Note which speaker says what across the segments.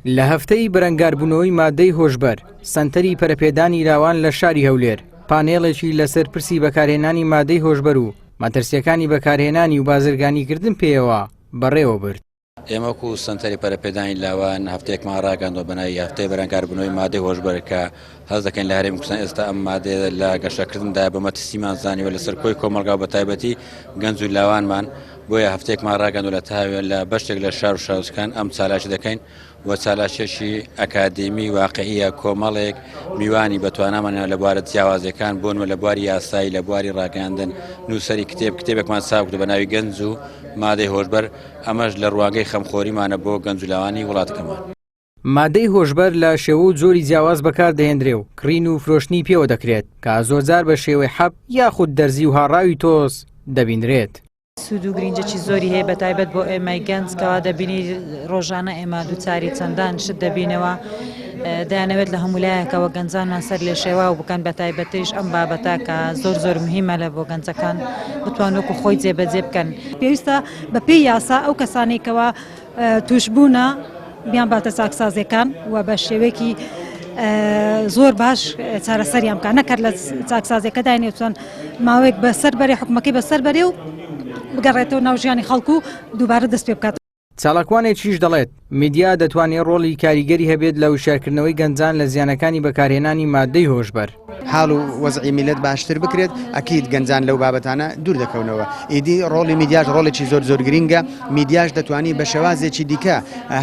Speaker 1: لە هەفتەی بەرەنگاربوونەوەی مادەی هۆشبەر سەنتەری پەرەپێدانی لاوان لە شاری هەولێر پانێڵێکی لەسەر پرسی بەکارهێنانی مادەی هۆشبەر و مەترسیەکانی بەکارهێنانی و بازرگانیکردن پێوە بەڕێوە برد.
Speaker 2: ئێمەکو سنتەری پەرەپێدانی لاوان هەفتەیەکمان ڕاگەاندوە بەناوی هەفتەی بەرەنگاربوونەوەی مادەی هۆشبەر کە هەست دەکەین لە هەرێمی کوردستان ئێستا ئەم مادەیە لە گەشەکردندا بە مەترسیمان زانیوە لەسەر کۆی کۆمەڵگا و بەتایبەتی گەنج و لاوانمان بۆیە هەفتەیەکمان ڕاگەاندوە لە تاوێ لە بەشێک لە شار و شارۆچکان ئەم چالاشی دەکەین و چالاشێکی ئەکادێمی واقعیە کۆمەڵێک میوانی بەتوانامانە لە بوارە جیاوازەکان بۆنوە لە بواری یاسایی لە بواری ڕاگەاندن نووسەری کتێبێکمان چاپ بە ناوی گەنج و مادەی هۆشبەر ئەمەش لە ڕواگەی خەمخۆریمانە بۆ گەنج و لاوانی وڵاتەکەمان.
Speaker 1: مادەی هۆشبەر لە شێوە و جۆری جیاواز بەکار دەهێنرێ و کڕین و فرۆشتنی پێوە دەکرێت کە زۆرجار بە شێوەی حەب یاخود دەرزی و هاڕاوی تۆز دەبینرێت.
Speaker 3: سوود و گرنگجێکی زۆری هەیە بەتایبەت بۆ ئێمەی گەنجکەوە دەبینی ڕۆژانە ئێمە دووچاری چەندان شت دەبینەوە دەیانەوێت لە هەمولایەکەوە گەنجانمان سەر لێ شێوا و بکەن بەتایبەتیش ئەم بابەتە کە زۆر مهمە لە بۆ گەنجەکان بتوانوکو خۆی جێبەجێ بکەن.
Speaker 4: پێویستە بە پێی یاسا ئەو کەسانێکەوە توشبوونە بیان باتە چاکسازیەکان و بە شێوەیەکی زۆر باش چارەسەریان بکە نەکرد لە چاکسازیەکە داینێتوان ماوەیەک بەسەر بەرێ حکومەکەی بەسەر بەرێ و بگەڕێتەوە ناو ژیانی خەڵکو و دووبارە دەست پێ بکات.
Speaker 1: چالاکوانێکیش دەڵێت میدیا دەتوانێت ڕۆڵی کاریگەری هەبێت لە وشارکردنەوەی گەنجان لە زیانەکانی بەکارهێنانی مادەی هۆشبەر.
Speaker 5: حاڵ و وەزعی میلەت باشتر بکرێت ئەکید گەنجان لەو بابەتانە دوور دەکەونەوە. ئیدی ڕۆڵی میدیاش ڕۆڵێکی زۆر گرینگە. میدیاش دەتوانی بە شێوازێکی دیکە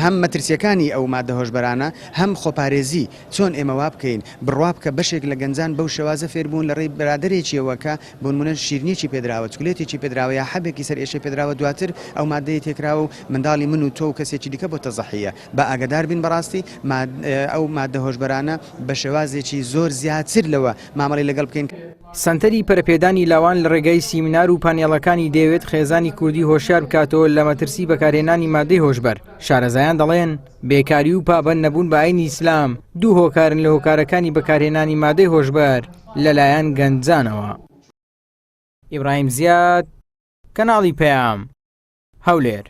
Speaker 5: هەم مەترسیەکانی ئەو مادە هۆشبەرانە هەم خۆپارێزی چۆن ئێمە وا بکەین بڕوا بکە بەشێک لە گەنجان بەو شێوازە فێربوون لە ڕێی برادێکیەوە کە بۆ نمونە شیرنیی پێدراوە چکلێتێکی پێدراوە یا حەبێکی سەر ئێشە پێدراوە دواتر ئەو مادەی تێکراوە و منداڵی من و تۆ و کەسێکی دیکە بۆ تەزەحیە بە ئاگادار بین بەڕاستی ئەو مادە هۆشبەرانە بە شێوازێکی زۆر زیاتر لەوە مامەڵی لەگەڵ بکەین.
Speaker 1: سەنتەری پەرەپێدانی لاوان لە ڕێگەی سیمینار و پانێڵەکانی دەیەوێت خێزانی کوردی هۆشیار بکاتەوە لە مەترسی بەکارهێنانی مادەی هۆشبەر. شارەزایان دەڵێن بێکاری و پابەند نەبوون بە ئاینی ئیسلام دوو هۆکارن لە هۆکارەکانی بەکارهێنانی مادەی هۆشبەر لەلایەن گەنجانەوە. ئیبراهیم زیاد، کەناڵی پەیام، هەولێر.